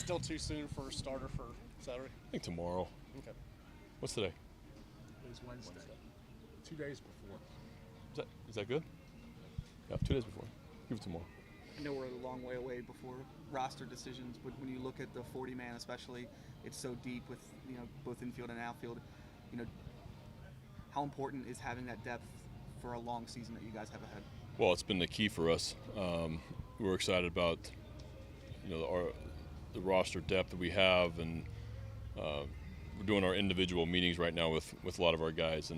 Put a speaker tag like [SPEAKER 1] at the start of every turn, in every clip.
[SPEAKER 1] still too soon for a starter for Saturday?
[SPEAKER 2] I think tomorrow.
[SPEAKER 1] Okay.
[SPEAKER 2] What's today?
[SPEAKER 3] It's Wednesday. 2 days before.
[SPEAKER 2] Is that good? Yeah, 2 days before. Give it tomorrow.
[SPEAKER 4] I know we're a long way away before roster decisions, but when you look at the 40-man especially, it's so deep with both infield and outfield. How important is having that depth for a long season that you guys have ahead?
[SPEAKER 2] Well, it's been the key for us. We're excited about the roster depth that we have, and we're doing our individual meetings right now with a lot of our guys,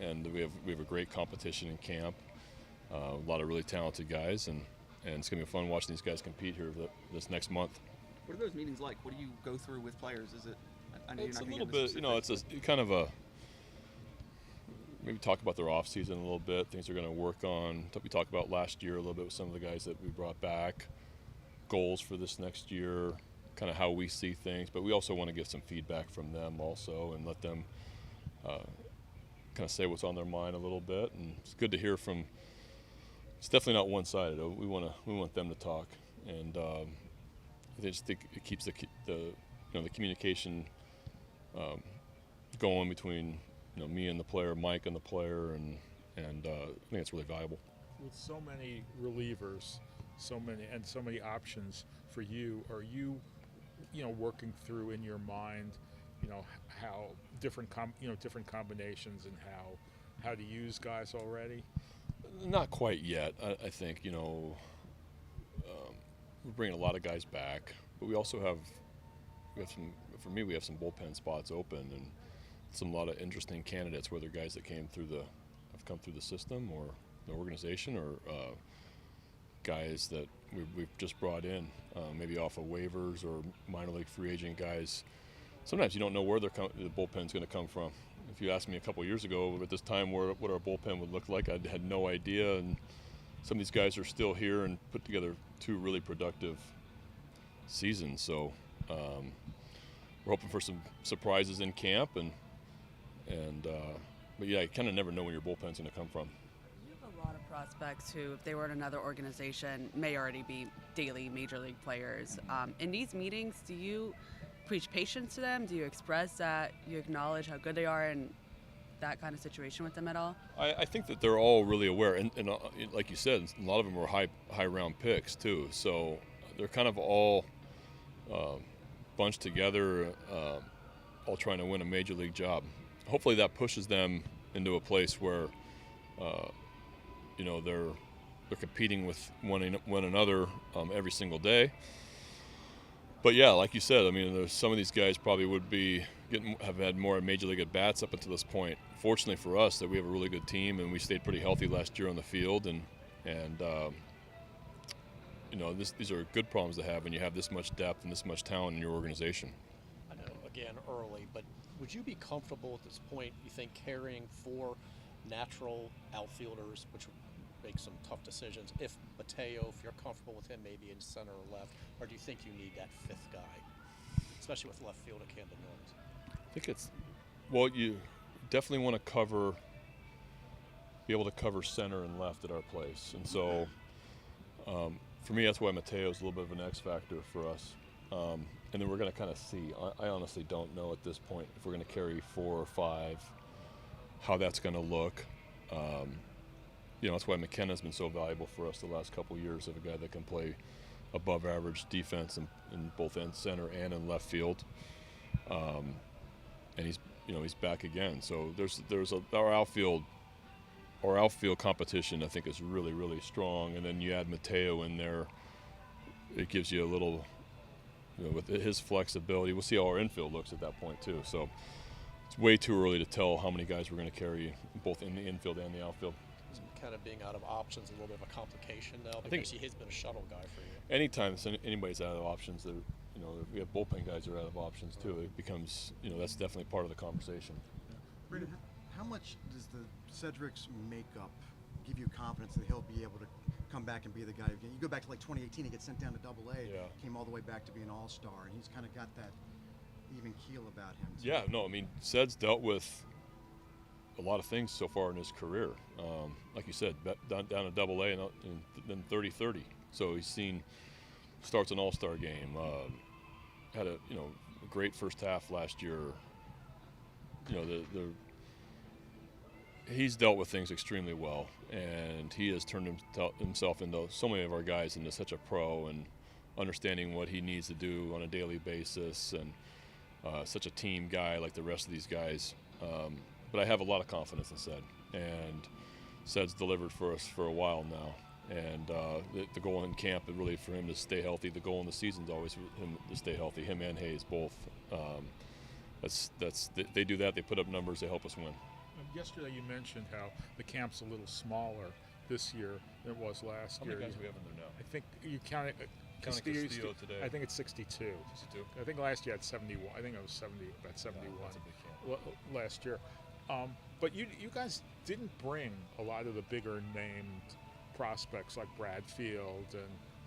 [SPEAKER 2] and we have a great competition in camp. A lot of really talented guys, and it's going to be fun watching these guys compete here this next month.
[SPEAKER 4] What are those meetings like? What do you go through with players? Is it? I know
[SPEAKER 2] It's
[SPEAKER 4] you're
[SPEAKER 2] a
[SPEAKER 4] not
[SPEAKER 2] little bit, it's a kind of a, maybe talk about their off season a little bit, things they're going to work on. We talked about last year a little bit with some of the guys that we brought back, goals for this next year, kind of how we see things, but we also want to get some feedback from them also and let them kind of say what's on their mind a little bit. And it's good to hear from. It's definitely not one-sided. We want them to talk, and I just think it keeps the communication going between me and the player, Mike and the player, and I think it's really valuable.
[SPEAKER 3] With so many relievers, so many options for you, are you working through in your mind, how different combinations and how to use guys already?
[SPEAKER 2] Not quite yet. I think we're bringing a lot of guys back, but we also have some bullpen spots open, and a lot of interesting candidates, whether guys that have come through the system or the organization, or guys that we've just brought in, maybe off of waivers or minor league free agent guys. Sometimes you don't know where the bullpen's going to come from. If you asked me a couple years ago at this time what our bullpen would look like, I had no idea. And some of these guys are still here and put together 2 really productive seasons. So we're hoping for some surprises in camp, but yeah, you kind of never know where your bullpen's going to come from.
[SPEAKER 5] You have a lot of prospects who, if they were in another organization, may already be daily major league players. In these meetings, do you preach patience to them? Do you express that you acknowledge how good they are in that kind of situation with them at all?
[SPEAKER 2] I think that they're all really aware, and like you said, a lot of them were high round picks too. So they're kind of all bunched together, all trying to win a major league job. Hopefully that pushes them into a place where they're competing with one another every single day. But yeah, like you said, there's some of these guys probably have had more major league at bats up until this point. Fortunately for us, that we have a really good team, and we stayed pretty healthy last year on the field, and these are good problems to have when you have this much depth and this much talent in your organization.
[SPEAKER 1] I know, again, early, but would you be comfortable at this point, you think, carrying 4 natural outfielders, which would make some tough decisions, if you're comfortable with him maybe in center or left, or do you think you need that 5th guy, especially with left field at Camden Yards?
[SPEAKER 2] I think you definitely want to be able to cover center and left at our place, and so for me, that's why Mateo's a little bit of an X factor for us. And then we're going to kind of see. I honestly don't know at this point if we're going to carry 4 or 5, how that's going to look. That's why McKenna's been so valuable for us the last couple of years, of a guy that can play above average defense in both in center and in left field. And he's back again. So our outfield competition, I think, is really, really strong. And then you add Mateo in there, it gives you a little, with his flexibility. We'll see how our infield looks at that point too. So it's way too early to tell how many guys we're going to carry both in the infield and the outfield.
[SPEAKER 1] Is kind of being out of options a little bit of a complication now, because he has been a shuttle guy for you?
[SPEAKER 2] Anytime anybody's out of options, we have bullpen guys that are out of options too. It becomes, that's definitely part of the conversation.
[SPEAKER 6] Brandon, how much does the Cedric's makeup give you confidence that he'll be able to come back and be the guy? You go back to like 2018, he gets sent down to AA, came all the way back to be an all-star, and he's kind of got that even keel about him. So.
[SPEAKER 2] Yeah, no, Ced's dealt with a lot of things so far in his career. Like you said, down to AA and then 30-30. So he's seen starts an all-star game, had a great first half last year. He's dealt with things extremely well, and he has turned himself into so many of our guys into such a pro and understanding what he needs to do on a daily basis, and such a team guy like the rest of these guys. But I have a lot of confidence in Ced, and Ced's delivered for us for a while now. And the goal in camp is really for him to stay healthy. The goal in the season is always for him to stay healthy. Him and Hayes both. They do that. They put up numbers. They help us win.
[SPEAKER 3] Yesterday you mentioned how the camp's a little smaller this year than it was last year.
[SPEAKER 2] How many guys do we have in there now?
[SPEAKER 3] I think you counted
[SPEAKER 2] Castillo today.
[SPEAKER 3] I think it's 62.
[SPEAKER 2] 62?
[SPEAKER 3] I think last year had 71. I think it was 71
[SPEAKER 2] Yeah, that's a big camp.
[SPEAKER 3] Last year. But you guys didn't bring a lot of the bigger named prospects like Bradfield,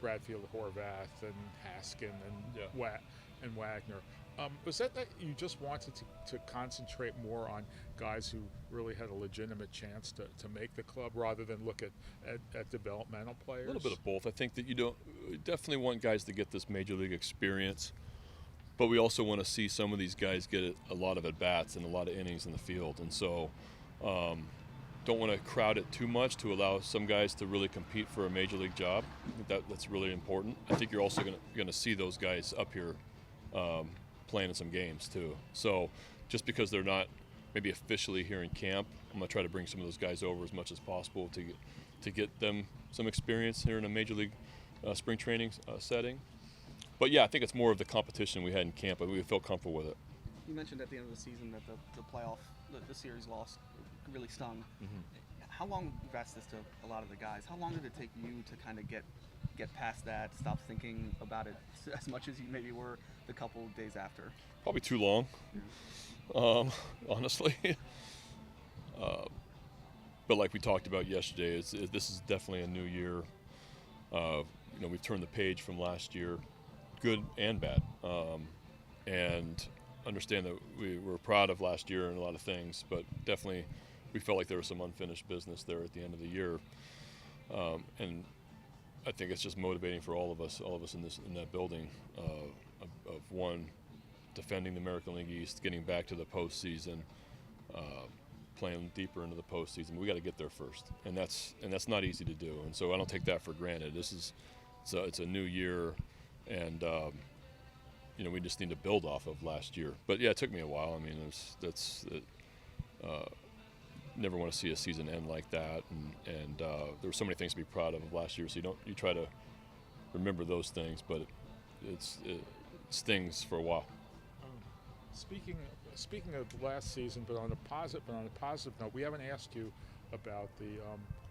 [SPEAKER 3] Horvath, and Haskin, and Wagner. Was that you just wanted to concentrate more on guys who really had a legitimate chance to make the club rather than look at developmental players?
[SPEAKER 2] A little bit of both. I think that you definitely want guys to get this major league experience, but we also want to see some of these guys get a lot of at-bats and a lot of innings in the field. And so don't want to crowd it too much to allow some guys to really compete for a major league job. I think that's really important. I think you're also going to see those guys up here playing in some games too. So just because they're not maybe officially here in camp, I'm going to try to bring some of those guys over as much as possible to get them some experience here in a major league spring training setting. But yeah, I think it's more of the competition we had in camp, and we felt comfortable with it.
[SPEAKER 4] You mentioned at the end of the season that the playoff, the series loss really stung.
[SPEAKER 2] Mm-hmm.
[SPEAKER 4] How long, you've asked this to a lot of the guys, how long did it take you to kind of get past that, stop thinking about it as much as you maybe were the couple of days after?
[SPEAKER 2] Probably too long, honestly. But like we talked about yesterday, this is definitely a new year. We've turned the page from last year, good and bad, and understand that we were proud of last year and a lot of things, but definitely we felt like there was some unfinished business there at the end of the year, and I think it's just motivating for all of us in that building, of one, defending the American League East, getting back to the postseason, playing deeper into the postseason. We got to get there first, and that's not easy to do. And so I don't take that for granted. It's a new year, and we just need to build off of last year. But yeah, it took me a while. I mean, never want to see a season end like that, and there were so many things to be proud of last year. So you try to remember those things, but it stings for a while.
[SPEAKER 3] Speaking of last season, but on a positive note, we haven't asked you about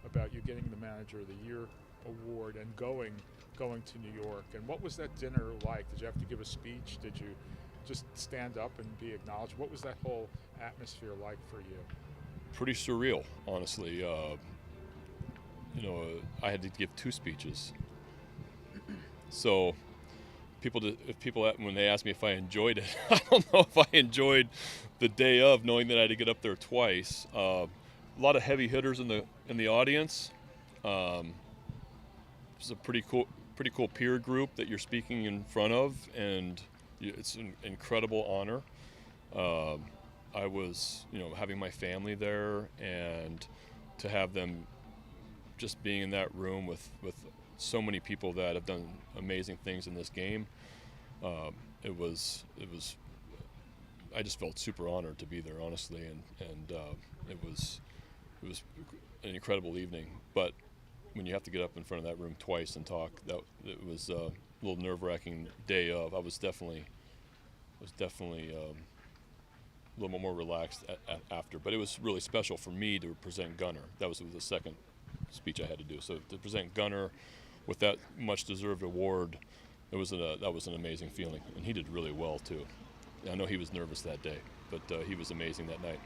[SPEAKER 3] about you getting the Manager of the Year award and going to New York. And what was that dinner like? Did you have to give a speech? Did you just stand up and be acknowledged? What was that whole atmosphere like for you?
[SPEAKER 2] Pretty surreal, honestly. I had to give 2 speeches. So when they ask me if I enjoyed it, I don't know if I enjoyed the day of, knowing that I had to get up there twice. A lot of heavy hitters in the audience. It's a pretty cool peer group that you're speaking in front of, and it's an incredible honor. I was, having my family there, and to have them just being in that room with so many people that have done amazing things in this game. It was. I just felt super honored to be there, honestly, and it was an incredible evening. But when you have to get up in front of that room twice and talk, it was a little nerve-wracking day of. I was definitely a little more relaxed after, but it was really special for me to present Gunnar. That was the second speech I had to do. So to present Gunnar with that much-deserved award, that was an amazing feeling, and he did really well too. I know he was nervous that day, but he was amazing that night.